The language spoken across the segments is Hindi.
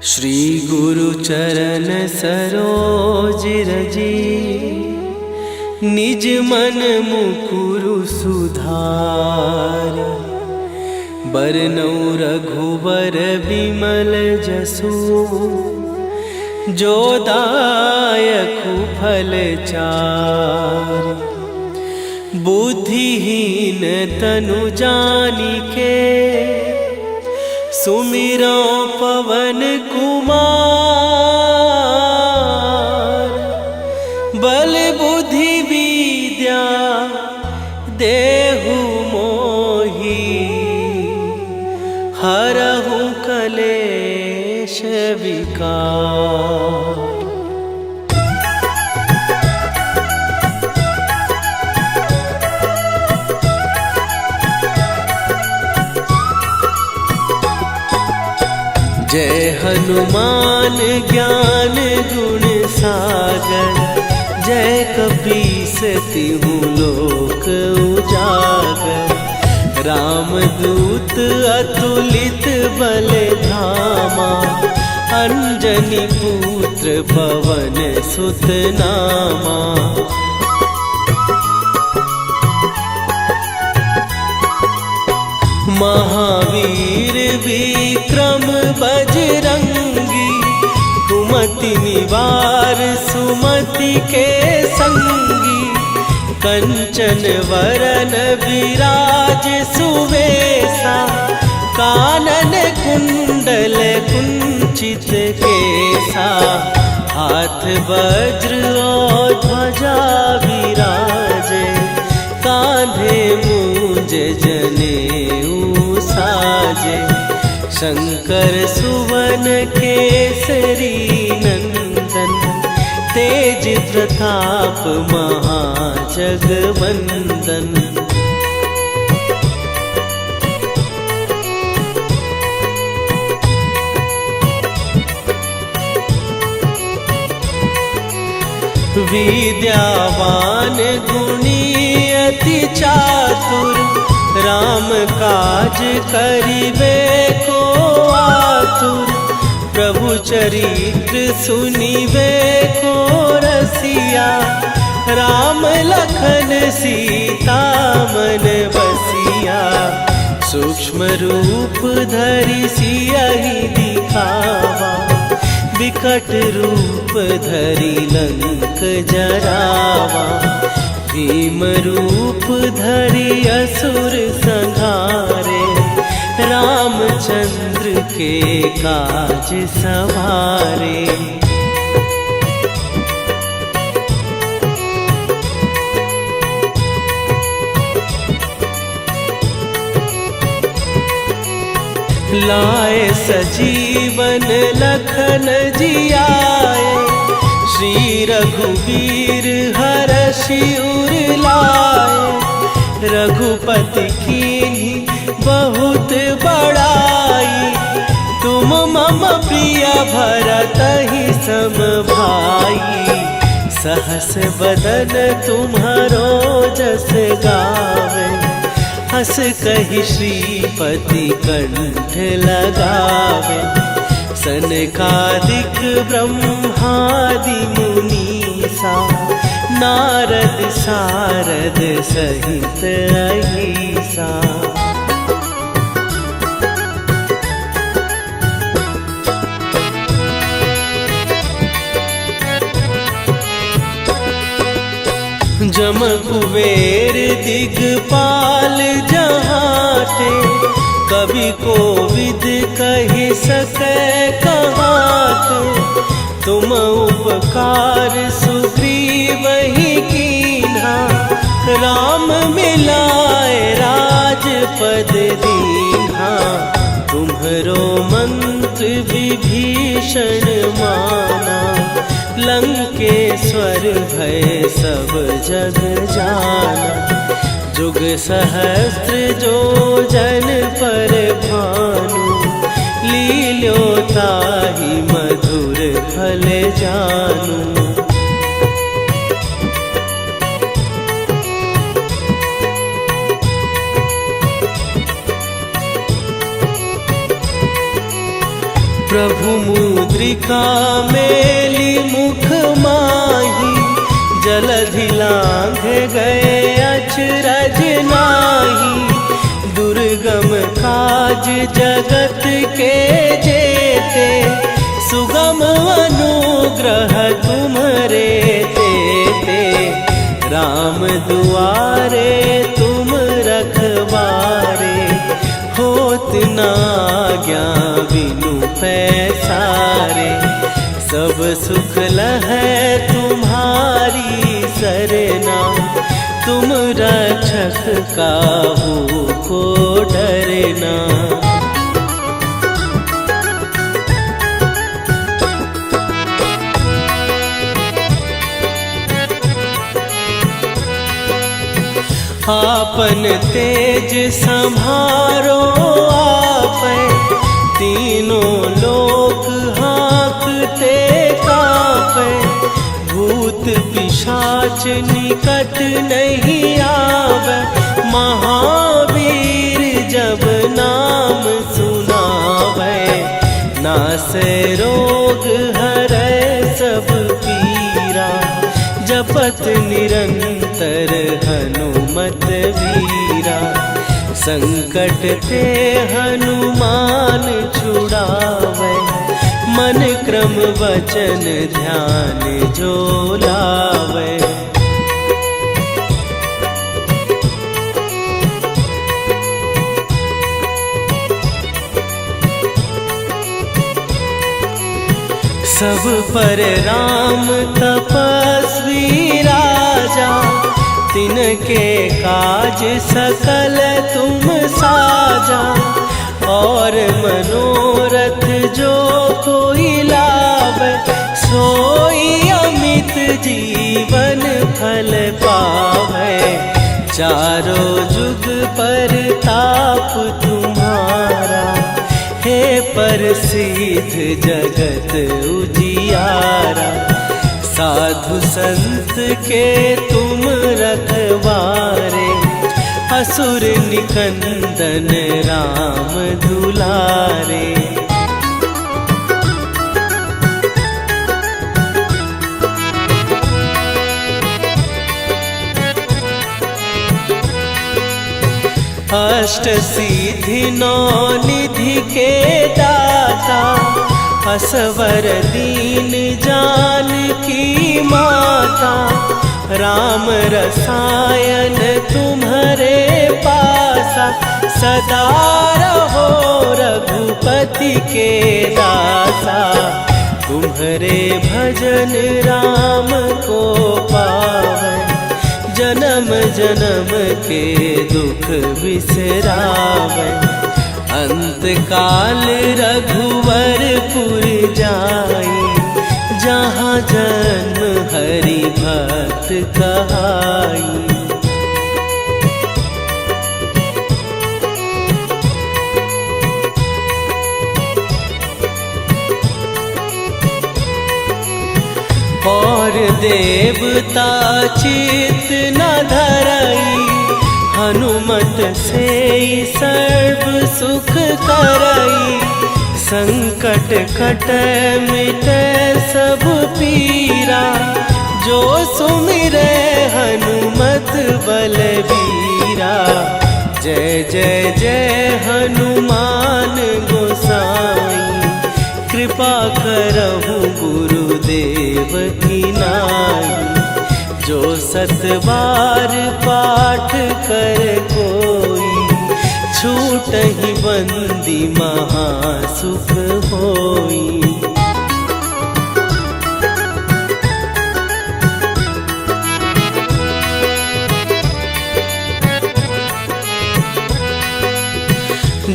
श्री गुरु चरण सरोज रजी, निज मन मुकुरु सुधार। बरनउँ रघुबर बिमल जसु, जो दायकु फल चार। बुद्धिहीन तनु जानिके, सुमिरो पवन कुमार। बल बुद्धि विद्या देहु मोहि, हरहु कलेश विकार। जय हनुमान ज्ञान गुण सागर, जय कपीस तिहु लोक उजागर। रामदूत अतुलित बल धामा, अंजनी पुत्र पवन सुत नामा। महावीर विक्रम बजरंगी, कुमति निवार सुमति के संगी। कंचन वरन विराज सुवेशा, कानन कुंडल कुंचित केसा। हाथ वज्र और ध्वजा विराजे, कांधे मूंज जनेऊ साजे। शंकर सुवन केसरी नंदन, तेज प्रताप महाजगवंदन। विद्यावान गुणी अति चातुर, राम काज करिबे को आतुर। प्रभु चरित्र सुनिबे को रसिया, राम लखन सीता मन बसिया। सूक्ष्म रूप धरि सियहि दिखावा, विकट रूप धरि लंक जरावा। भीम रूप धरि असुर संहारे, रामचंद्र के काज सवारे। लाए सजीवन लखन जियाए, श्री रघुवीर हरषि उर लाए। रघुपति कीन्ही बहुत बड़ाई, तुम मम प्रिय भरतहि सम भाई। सहस बदन तुम्हारो जस गावे, हस कहि श्रीपति कंठ लगावे। सनकादिक ब्रह्मादि मुनीसा, नारद सारद सहित अहिसा। जम कुबेर दिगपाल जहाते, कवि कोविद कहि सकै कहाते। तुम उपकार सुग्रीवहि कीन्हा, राम मिलाए राजपद दीन्हा। तुम्हरो मंत्र विभीषण माना, लंकेश्वर भय सब जग जाना। जुग सहस्त्र जो जन पर भानु, लील्यो ताहि मधुर फल जानू। प्रभु मुद्रिका मेली मुख माही, जलधि लांघ गए अचरज नाही। दुर्गम काज जगत के जेते, सुगम अनुग्रह तुम्हरे तेते। राम दुआरे तुम रखवारे, होत न आज्ञा बिनु पैसारे। सब सुख लहै तुम्हारी सरना, तुम रक्षक काहू को डरना। आपन तेज संभारो आपै, तीनों लोक हाँकते कापै। भूत पिशाच निकट नहीं आवे, महावीर जब नाम सुनावे। नासै रोग हरै सब पीरा, जपत निरंतर हनुमत वीरा। संकट ते हनुमान छुड़ावे, मन क्रम वचन ध्यान जो लावे। सब पर राम तपस्वी राजा, तिनके काज सकल तुम साजा। और मनोरथ जो कोई लावे, सोई अमित जीवन फल पावे। चारों जुग पर ताप तुम्हारा, हे प्रसिद्ध जगत उजियारा। साधु संत के तुम रखवारे, असुर निकंदन राम दुलारे। अष्ट सिद्धि नौ निधि के दाता, असवर दीन जानकी माता। राम रसायन तुम्हारे पासा, सदा रहो रघुपति के दासा। तुम्हारे भजन राम को पावे, जन्म जन्म के दुख बिसरावे। अंत काल रघुवरपुर जाई, जहाँ जन्म हरि भक्त कहाई। और देवता चित न धरई, हनुमत से सर्व सुख करई। संकट कटै मिटै सब पीरा, जो सुमिरै हनुमत बलबीरा। जय जय जय हनुमान गोसाई, कृपा करहु गुरुदेव की नाई। जो सत बार पाठ कर कोई, छूटहि बंदी महासुख होई।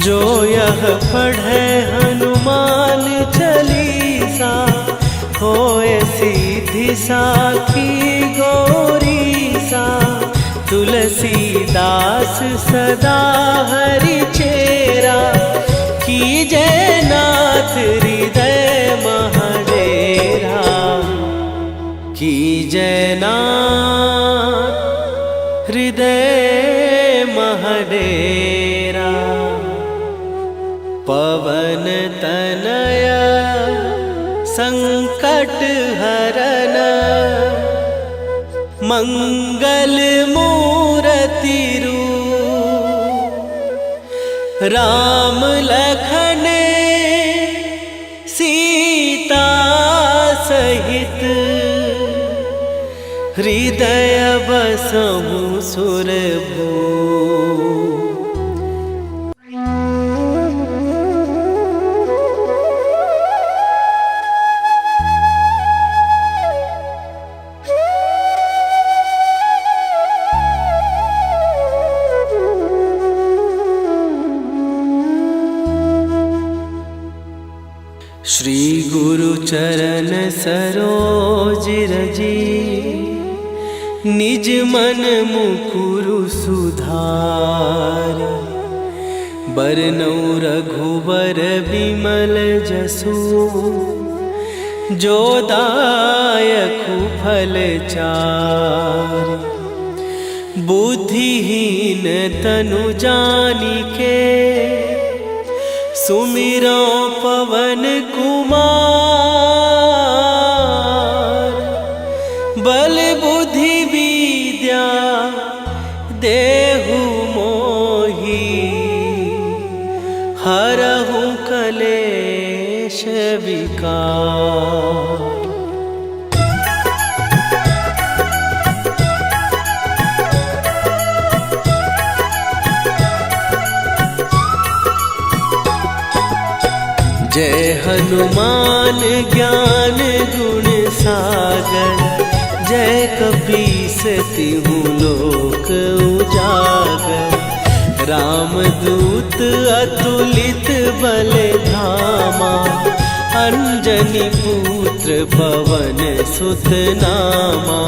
जो यह पढ़े हनुमान चालीसा, होए सीधी साखी गौरीसा। तुलसीदास सदा हरि चेरा, कीजय नाथ हृदय महडेरा। कीजय नाथ हृदय महडेरा। पवन तनय मंगल मूर्ति रूप राम लखन सीता सहित हृदय बसहु सुरभू। श्री गुरु चरण सरोज रजी निज मन मुकुरु सुधार। बरनउँ रघुबर बिमल जसु जो दायकु फल चार। बुद्धिहीन तनु जानिके सुमिरो पवन कुमार। बल बुद्धि विद्या देहु मोहि हरहु कलेश विकार। जय हनुमान ज्ञान गुण सागर। जय कपीस तिहु लोक उजागर। रामदूत अतुलित बल धामा। अंजनी पुत्र पवन सुत नामा।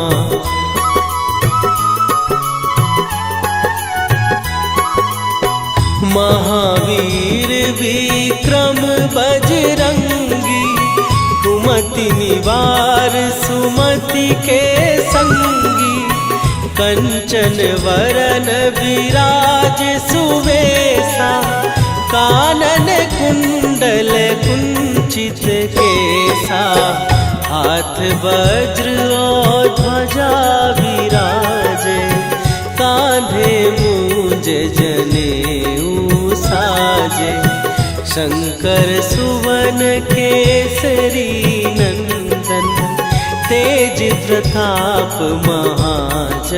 महावीर विक्रम बजरंगी। कुमति निवार सुमति के संगी। कंचन वरन विराज सुवेशा। कानन कुंडल कुंचित केसा। हाथ वज्र और ध्वजा विराजे। कांधे मूंज जनेऊ साजे। शंकर सुवन केसरी नंदन। तेज प्रताप महाजगवंदन।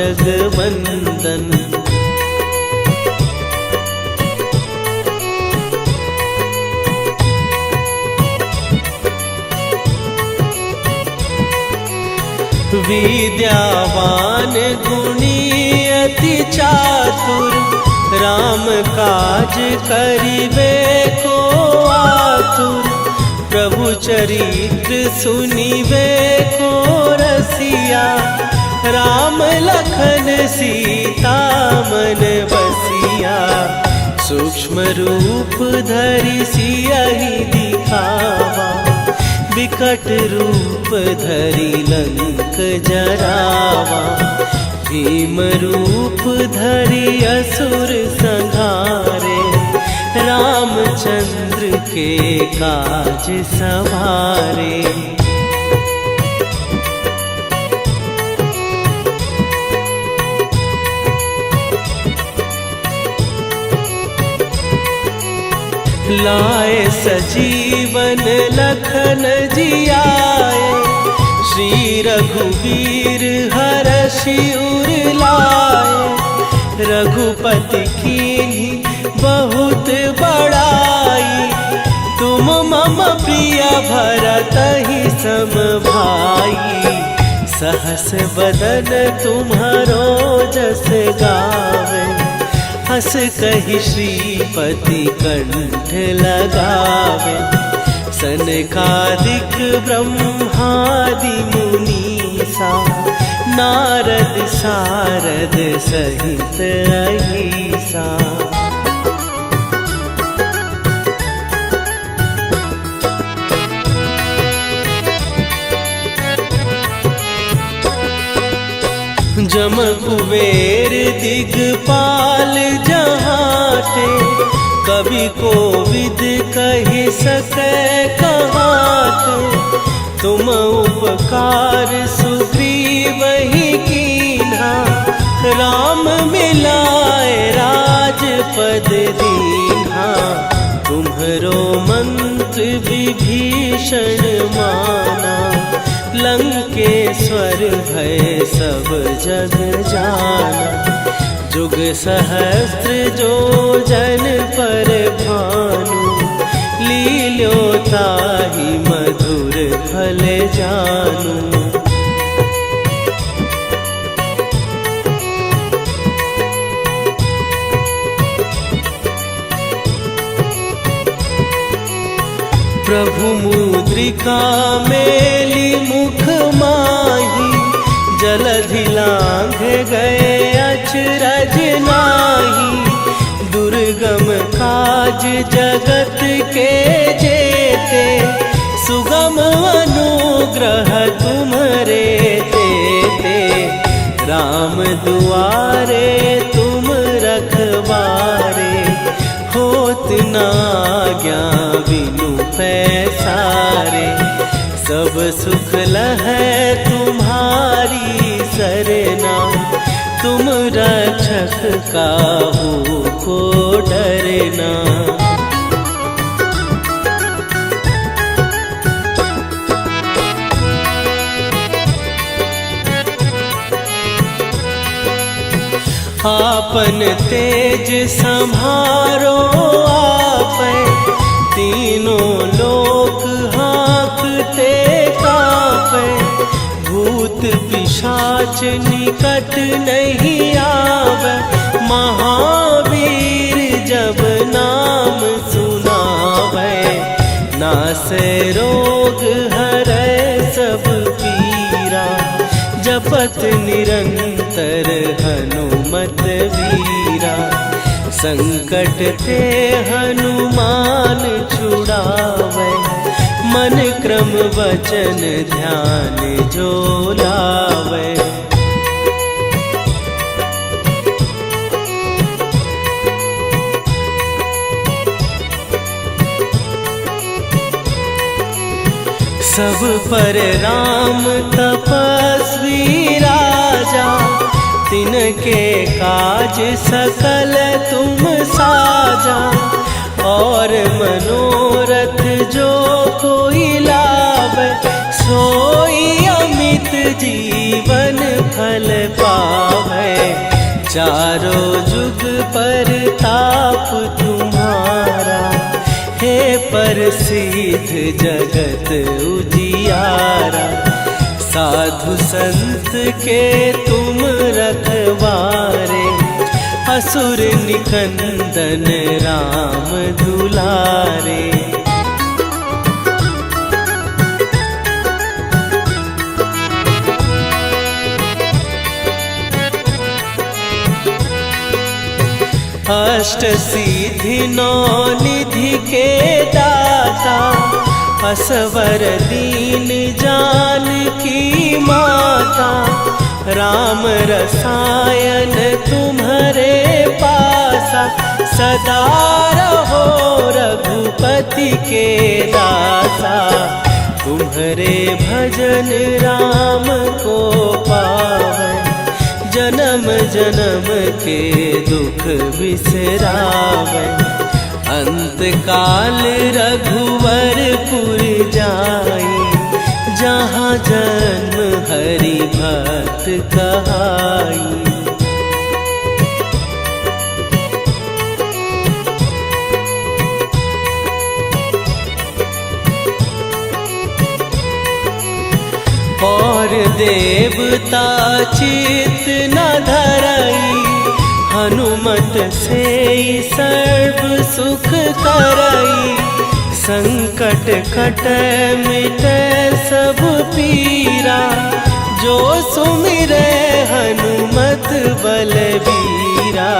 विद्यावान गुणी अति चातुर। राम काज करिबे को आतुर। प्रभु चरित्र सुनिबे को रसिया। राम लखन सीता मन बसिया। सूक्ष्म रूप धरि सियहि दिखावा। विकट रूप धरि लंक जरावा। भीम रूप धरि असुर संहारे। रामचंद्र के काज सवारे। लाए सजीवन लखन जियाए। श्री रघुवीर हरषि उर लाए। रघुपति कीन्ही बहुत बड़ाई। तुम मम प्रिय भरतहि सम भाई। सहस बदन तुम्हारो जस गावे। हस कहि श्रीपति कंठ लगावे। सनकादिक ब्रह्मादि मुनीसा। नारद सारद सहित अहिसा। जम कुबेर दिगपाल जहाते। कवि कोविद कहि सकै कहाते। तुम उपकार सुग्रीवहि कीन्हा। राम मिलाए राजपद दीन्हा, तुम्हरो मंत्र विभीषण माना। लंकेश्वर भय सब जग जाना, जुग सहस्त्र जो जन पर भानु। लील्यो ताहि मधुर फल जानू। प्रभु मुद्रिका मेली मुख माही, जलधि लांघ गए अचरज नाही। दुर्गम काज जगत के जेते, सुगम अनुग्रह तुम्हरे तेते। राम दुआरे तुम रखवारे, होत न आज्ञा बिनु पैसारे। सब सुख लहै तुम्हारी सरना, तुम रक्षक काहू को डरना। आपन तेज संभारो आपै, तीनों लोक हाँकते कापै। भूत पिशाच निकट नहीं आवे, महावीर जब नाम सुनावे। नासै रोग हरै सब पीरा, जपत निरंतर हनुमत वीरा। संकट ते हनुमान छुड़ावे, मन क्रम वचन ध्यान जो लावे। सब पर राम तपस्वी राजा, तिनके काज सकल तुम साजा। और मनोरथ जो कोई लावे, सोई अमित जीवन फल पावे। चारों जुग पर ताप तुम्हारा, हे प्रसिद्ध जगत उजियारा। साधु संत के तुम रखवारे, असुर निकंदन राम दुलारे। अष्ट सिद्धि नौ निधि के दाता, असवर दीन जानकी माता। राम रसायन तुम्हारे पासा, सदा रहो रघुपति के दासा। तुम्हारे भजन राम को पावै, जन्म जन्म के दुख बिसरावे। अंत काल रघुवरपुर जाई, जहाँ जन्म हरि भक्त कहाई। और देवता चित न धरई, हनुमत से सर्व सुख करई। संकट कट मिट सब पीरा, जो सुमिरै हनुमत बलबीरा।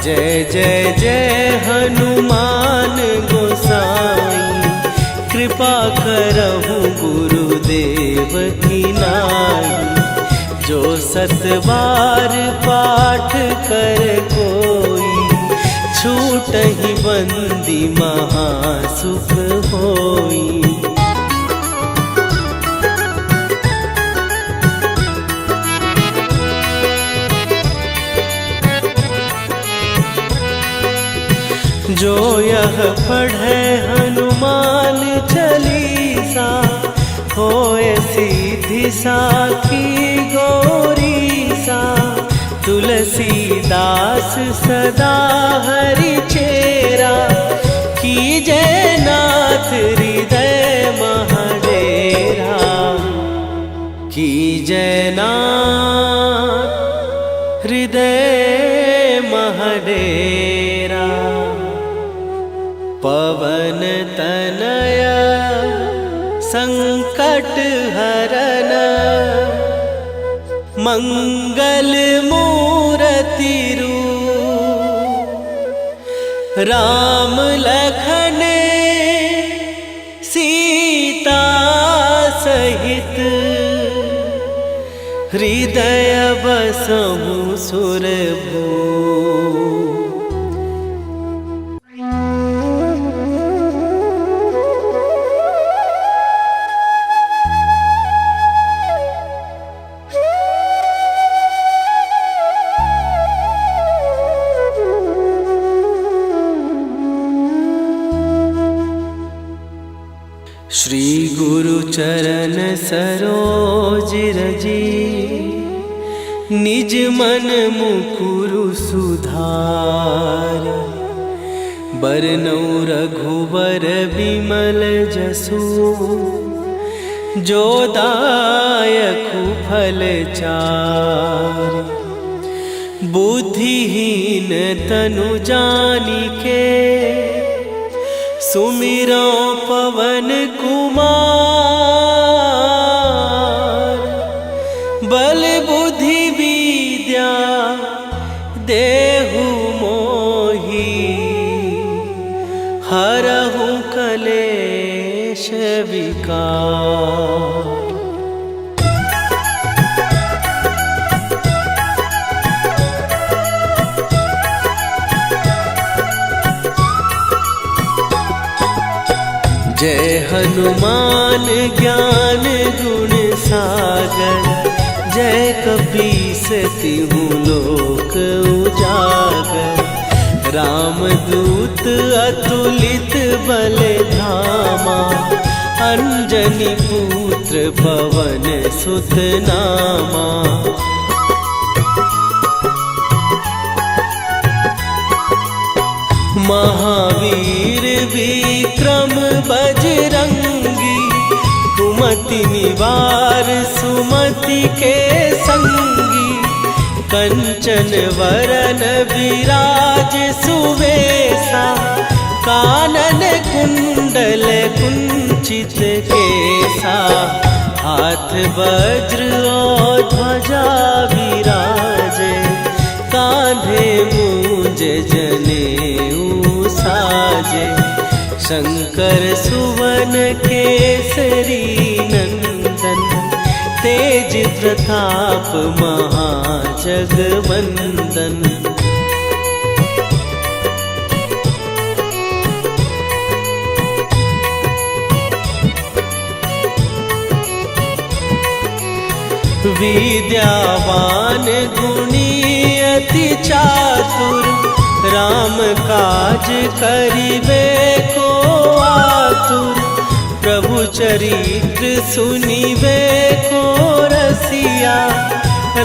जय जय जय हनुमान गोसाई, कृपा करहु गुरुदेव की नाई। जो सत बार पाठ कर कोई, छूटहि बंदी महासुख होई। जो यह पढ़े हनुमान चालीसा, होए सीधी साखी गौरी सा। तुलसीदास सदा हरि चेरा, कीजय नाथ हृदय महडेरा। कीजय नाथ हृदय महडेरा। पवन तनय संकट हरन, मंगल मूर्ति रूप। राम लखन सीता सहित, हृदय बसहु सुरभूप। श्री गुरु चरण सरोज रजी, निज मन मुकुरु सुधार। बरनौ रघुबर बिमल जसु, जो दायकु फल चार। बुद्धिहीन तनु जानिके, सुमिरो पवन कुमार। बल बुद्धि विद्या देहु मोहि, हरहु कलेश विकार। जय हनुमान ज्ञान गुण सागर, जय कपीस तिहु लोक उजागर। रामदूत अतुलित बल धामा, अंजनी पुत्र पवन सुत नामा। महावीर विक्रम बजरंगी, कुमति निवार सुमति के संगी। कंचन वरन विराज सुवेशा, कानन कुंडल कुंचित केसा। हाथ वज्र और ध्वजा विराजे, कांधे मूंज जनेऊ साजे। शंकर सुवन केसरी नंदन, तेज प्रताप महाजगवंदन। विद्यावान गुणी अति चातुर, राम काज करिबे को आतुर। प्रभु चरित्र सुनिबे को रसिया,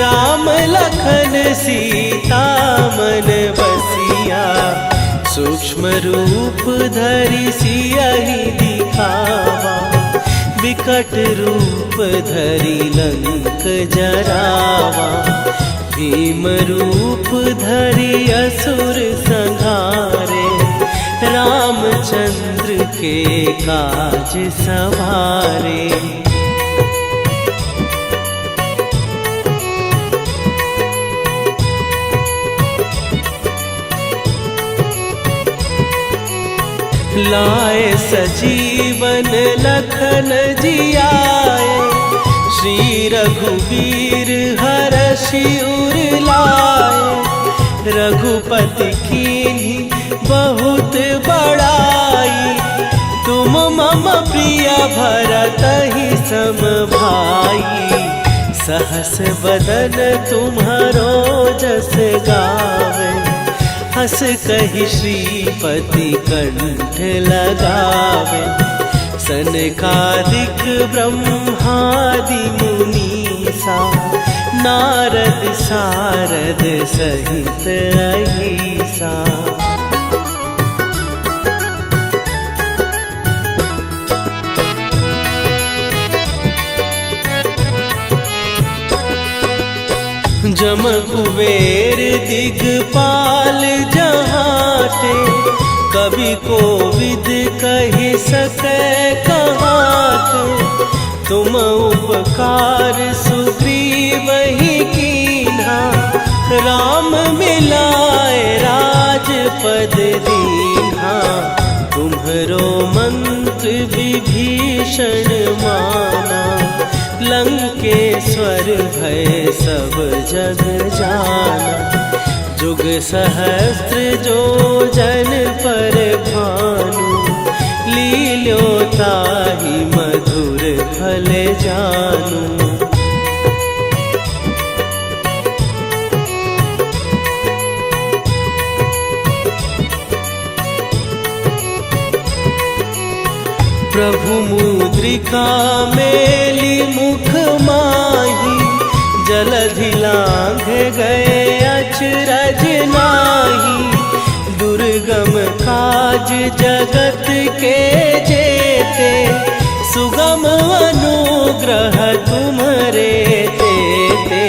राम लखन सीता मन बसिया। सूक्ष्म रूप धरि सियहि दिखावा, विकट रूप धरि लंक जरावा। भीम रूप धरि असुर संहारे, रामचंद्र के काज सवारे। लाए सजीवन लखन जियाए, श्री रघुवीर हरषि उर लाए। रघुपति कीन्ही बहुत बड़ाई, तुम मम प्रिय भरतहि सम भाई। सहस बदन तुम्हारो जस गावे, हंस कहि श्रीपति कंठ लगावे। सनकादिक ब्रह्मादि मुनीसा नारद सारद सहित अहिसा। जम कुबेर दिगपाल जहाते, कवि कोविद कहि सकै कहाते। तुम उपकार सुग्रीवहि कीन्हा, राम मिलाए राजपद दीन्हा। तुम्हरो मंत्र विभीषण माना, लंकेश्वर भय सब जग जाना। जुग सहस्त्र जो जन पर भानु, लील्यो ताहि मधुर फल जानू। प्रभु मुद्रिका मेली मुख माही, जलधि लांघ गए अचरज नाही। दुर्गम काज जगत के जेते, सुगम अनुग्रह तुम्हरे तेते।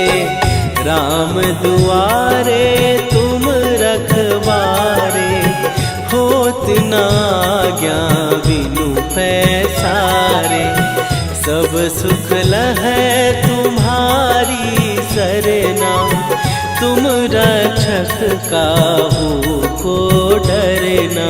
राम दुआरे तुम रखवारे, होत न आज्ञा बिनु पैसारे। सब सुख लहै तुम्हारी सरना, तुम रक्षक काहू को डरना।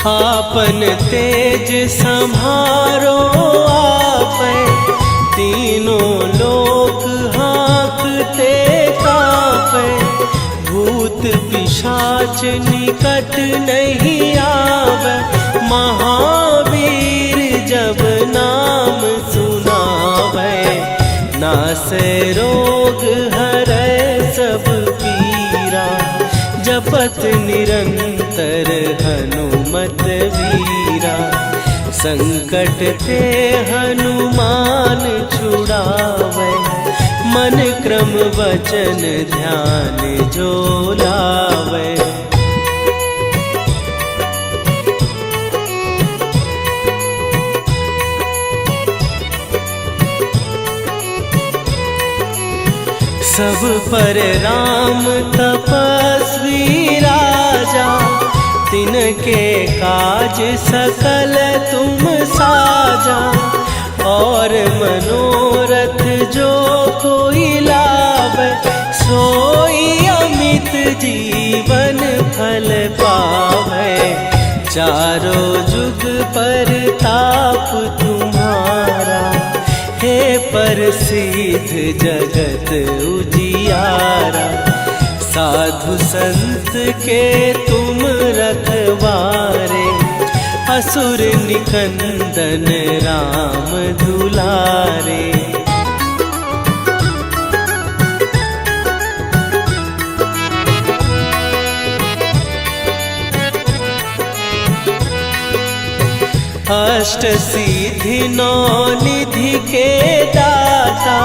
आपन तेज सम्हारो आपै, तीनों लोक हाँकते कांपै। भूत पिशाच निकट नहीं आवे, महावीर जब नाम सुनावे। नासै रोग हरै सब पीरा, जपत निरंतर हनुमत वीरा। संकट ते हनुमान छुड़ावे, मन क्रम वचन ध्यान जो लावे। सब पर राम तपस्वी राजा, तिनके काज सकल तुम साजा। और मनोरथ जो कोई लावे, सोई अमित जीवन फल पावे। चारों जुग पर ताप तुम्हारा, हे प्रसिद्ध जगत उजियारा। साधु संत के तुम रखवारे, असुर निकंदन राम दुलारे। अष्ट सिद्धि नौ निधि के दाता,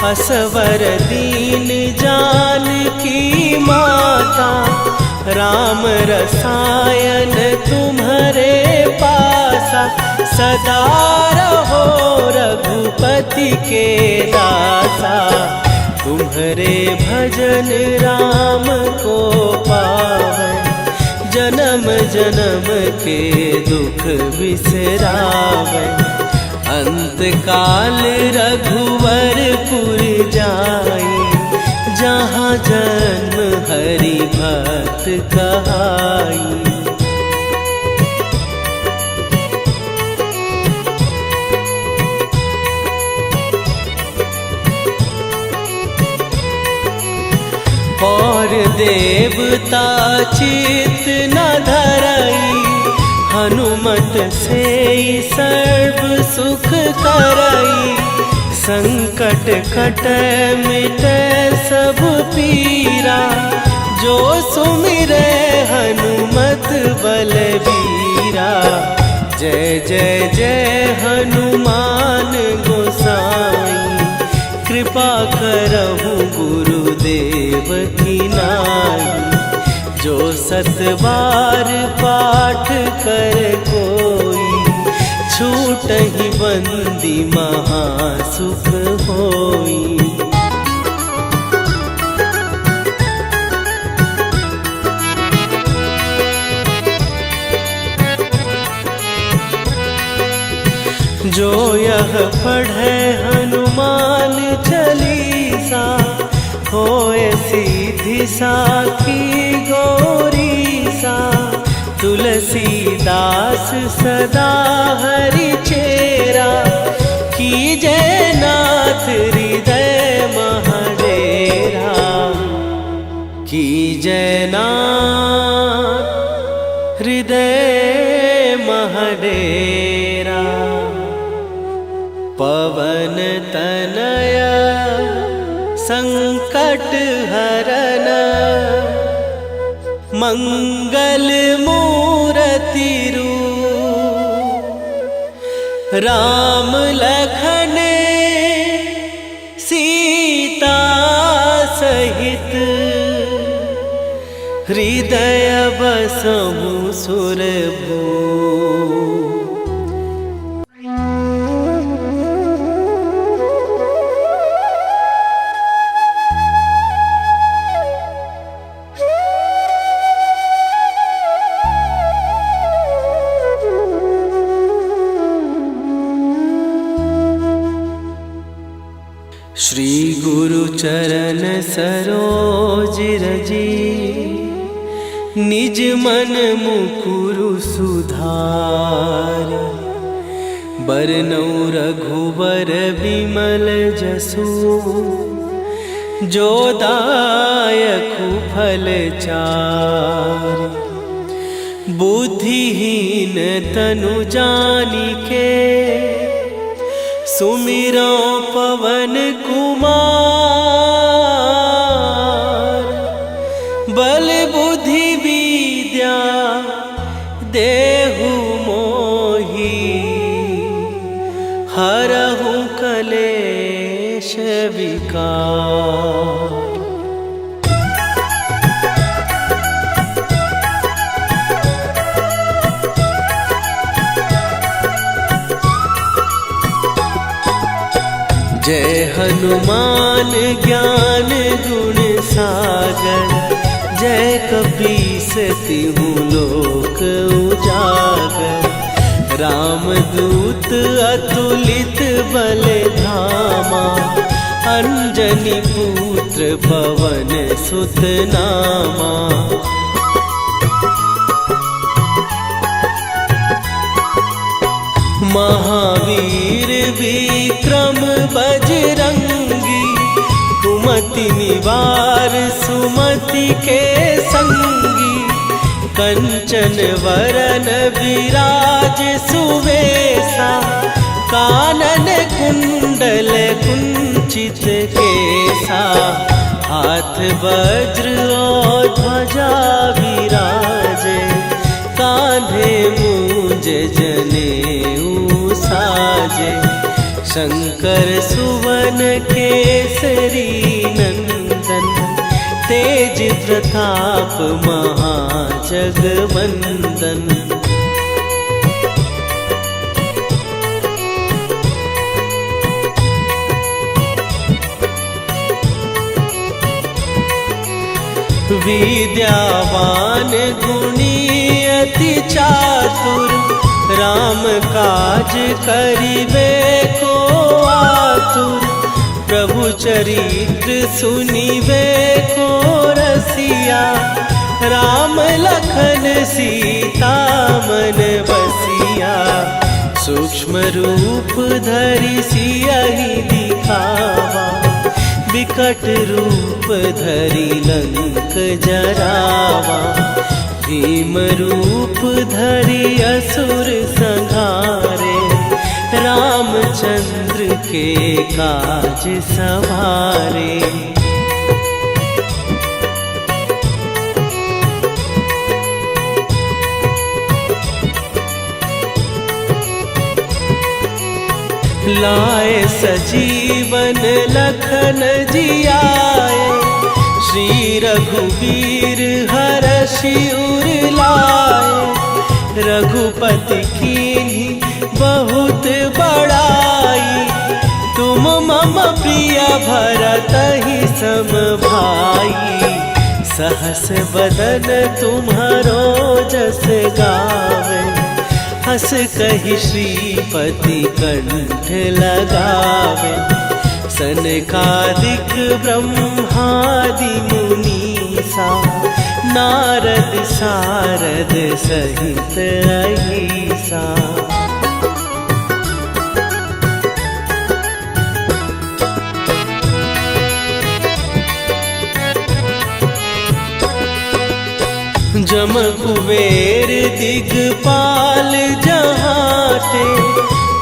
असवर दीन जानकी माता। राम रसायन तुम्हारे पासा, सदा रहो रघुपति के दासा। तुम्हारे भजन राम को पावे, जन्म जन्म के दुख बिसरावे। अंत काल रघुवरपुर जाई, जहाँ जन्म हरि भक्त कहाई। और देवता चित न धरई, हनुमत से सर्व सुख करई, संकट कटै मिटै सब पीरा। जो सुमिरै हनुमत बलबीरा, जय जय जय हनुमान गोसाई। कृपा करहु गुरुदेव की नाई, जो सत बार पाठ कर कोई, छूटहि बंदी महासुख होई। जो यह पढ़े हनुमान चालीसा, होए सीधी साखी गौरीसा। तुलसीदास सदा हरि चेरा, कीजै नाथ हृदय महडेरा। कीजै नाथ हृदय महडेरा। पवन तनय संकट हरन, मंगल मूरति रूप। राम लखन सीता सहित, हृदय बसहु सुरभूप। श्री गुरु चरण सरोज रजी, निज मन मुकुरु सुधार। बरनौ रघुबर बिमल जसु, जो दायकु फल चार। बुद्धिहीन तनु जानिके, सुमिरो पवन कुमार। बल बुद्धि विद्या देहु मोहि, हरहु कलेश विकार। जय हनुमान ज्ञान गुण सागर, जय कपीस तिहु लोक उजागर। रामदूत अतुलित बल धामा, अंजनी पुत्र पवन सुत नामा। महावीर विक्रम बजरंगी, कुमति निवार सुमति के संगी। कंचन वरन विराज सुवेशा, कानन कुंडल कुंचित केसा। हाथ वज्र और ध्वजा विराजे, कांधे मूंज जनेऊ साजे। शंकर सुवन केसरी नंदन, तेज प्रताप महाजगवंदन। विद्यावान गुणी अति चातुर, राम काज करिबे को आतुर। प्रभु चरित्र सुनिबे को रसिया, राम लखन सीता मन बसिया। सूक्ष्म रूप धरि सियहि दिखावा, विकट रूप धरि लंक जरावा। भीम रूप धरि असुर संहारे, रामचंद्र के काज सवारे। लाए सजीवन लखन जियाए, श्री रघुवीर हरषि उर लाए। रघुपति कीन्ही बहुत बड़ाई, तुम मम प्रिय भरतहि सम भाई। सहस बदन तुम्हारो जस गावे, हस कहि श्रीपति कंठ लगावे। सनकादिक ब्रह्मादि मुनीसा, नारद सारद सहित अहिसा। जम कुबेर दिगपाल जहाते,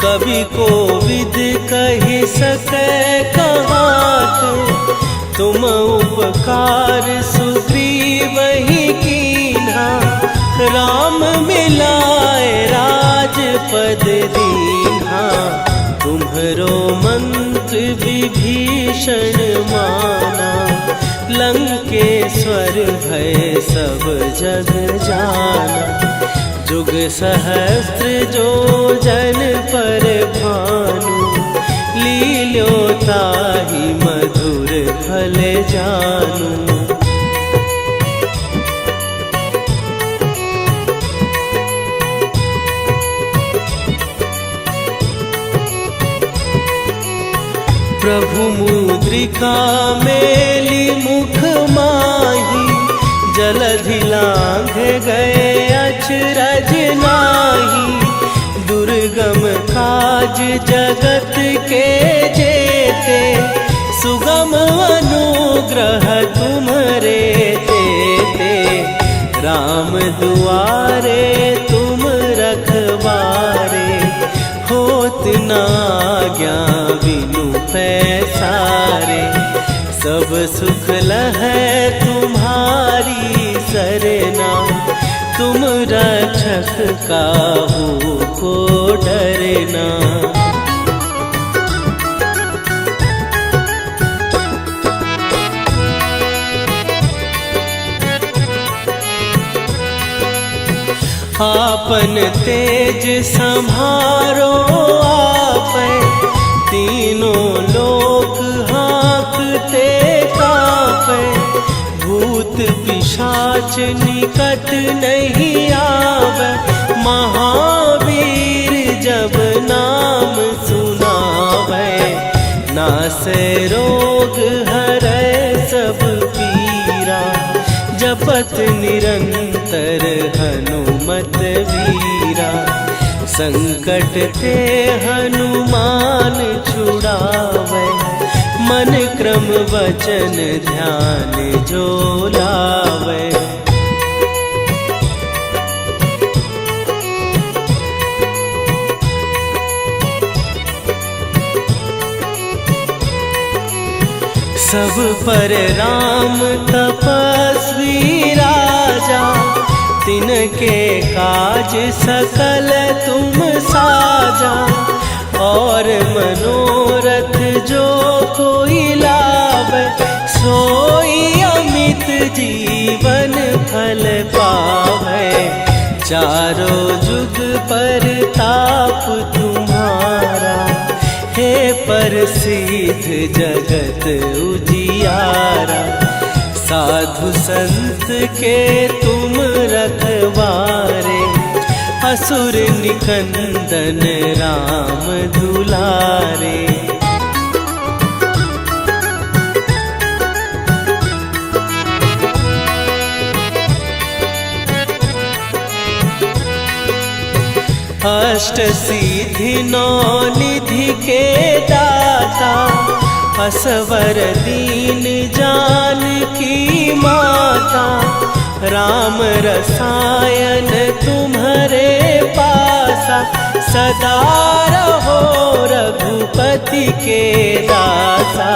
कवि कोविद कहि सकै कहाते। तुम उपकार सुग्रीवहि कीन्हा, राम मिलाए राजपद दीन्हा। तुम्हरो मंत्र विभीषण माना, लंकेश्वर भय सब जग जाना। जुग सहस्त्र जो जन पर भानु, लील्यो ताहि मधुर फल जानू। प्रभु मुद्रिका मेली मुख माही, जलधि लांघ गए अचरज नाही। दुर्गम काज जगत के जेते, सुगम अनुग्रह तुम्हरे तेते। राम दुआरे तुम रखवारे, होत न आज्ञा बिनु पैसारे। सब सुख लहै तुम्हारी सरना, तुम रक्षक काहू को डरना। आपन तेज संभारो आपै, तीनों लोक हाँकते कांपै। भूत पिशाच निकट नहीं आवे, महावीर जब नाम सुनावे। नासै रोग हरै सब पीरा, जपत निरंतर हनुमत वीरा। संकट ते हनुमान छुड़ावे, मन क्रम वचन ध्यान जो लावे। सब पर राम तपस्वी राजा, तिनके काज सकल तुम साजा। और मनोरथ जो कोई लावे, सोई अमित जीवन फल पावे। चारों जुग पर ताप तुम्हारा, हे प्रसिद्ध जगत उजियारा। साधु संत के तुम रखवारे, असुर निकंदन राम दुलारे। अष्ट सिद्धि नौ निधि के दाता, असवर दीन जानकी माता, राम रसायन तुम्हारे पासा। सदा रहो रघुपति के दासा,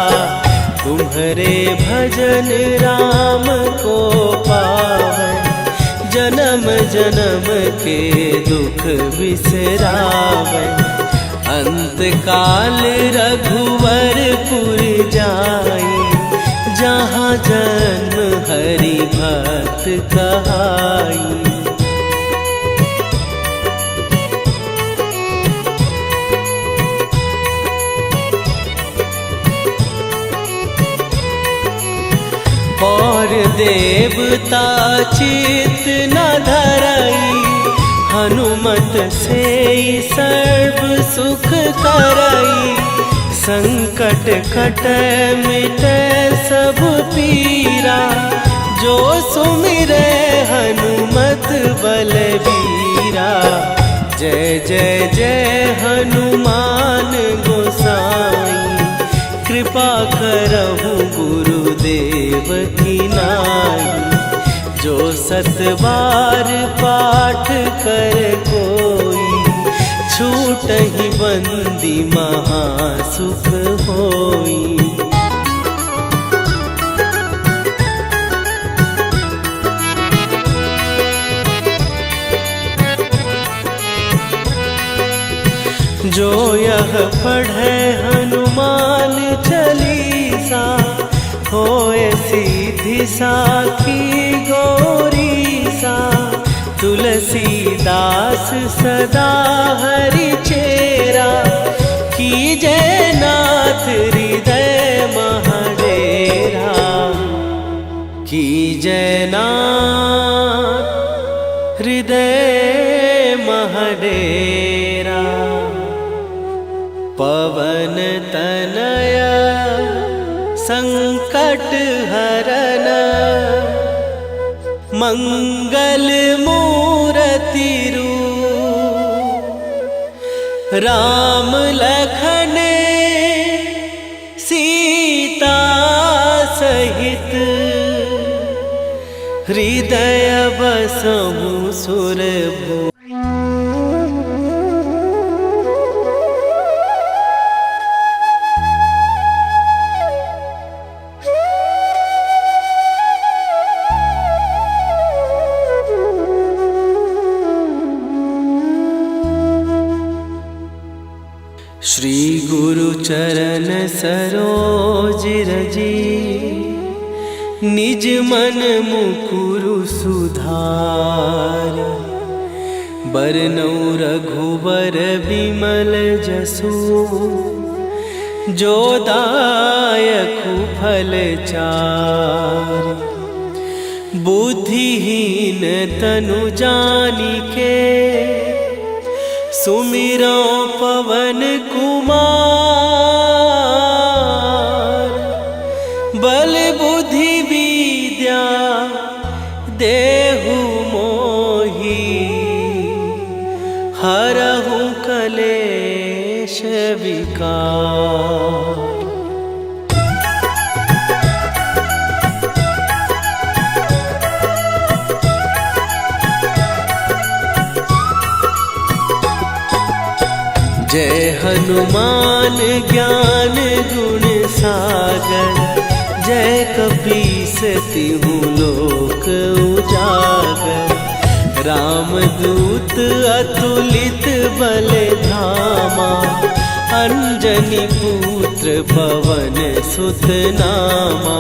तुम्हारे भजन राम को पावै। जन्म जन्म के दुख बिसरावै, अंत काल रघुवरपुर जाई। जहाँ जन्म हरि भक्त कहाई। और देवता चित न धरई, हनुमत से सर्व सुख करई। संकट कटै मिटै सब पीरा, जो सुमिरै हनुमत बलबीरा। जय जय जय हनुमान गोसाई, कृपा करहु गुरुदेव की नाई। जो सत बार पाठ कर कोई, छूटहि बंदी महासुख होई। जो यह पढ़े हनुमान चालीसा, होए सीधी साखी गौरीसा। तुलसीदास सदा हरि चेरा, कीजै नाथ हृदय महडेरा। कीजै नाथ हृदय महडेरा। पवन तनय संकट हरन, मंगल मूरति रूप। राम लखन सीता सहित, हृदय बसहु सुरभूप। श्री गुरु चरण सरोज रजी, निज मन मुकुरु सुधार। बरनउँ रघुबर बिमल जसु, जो दायकु फल चारि। बुद्धिहीन तनु जानिके, सुमिरो पवन कुमार। बल बुद्धि विद्या देहु मोहि, हरहु कलेश विकार। जय हनुमान ज्ञान गुण सागर, जय कपीस तिहु लोक उजागर। रामदूत अतुलित बल धामा, अंजनी पुत्र पवन सुत नामा।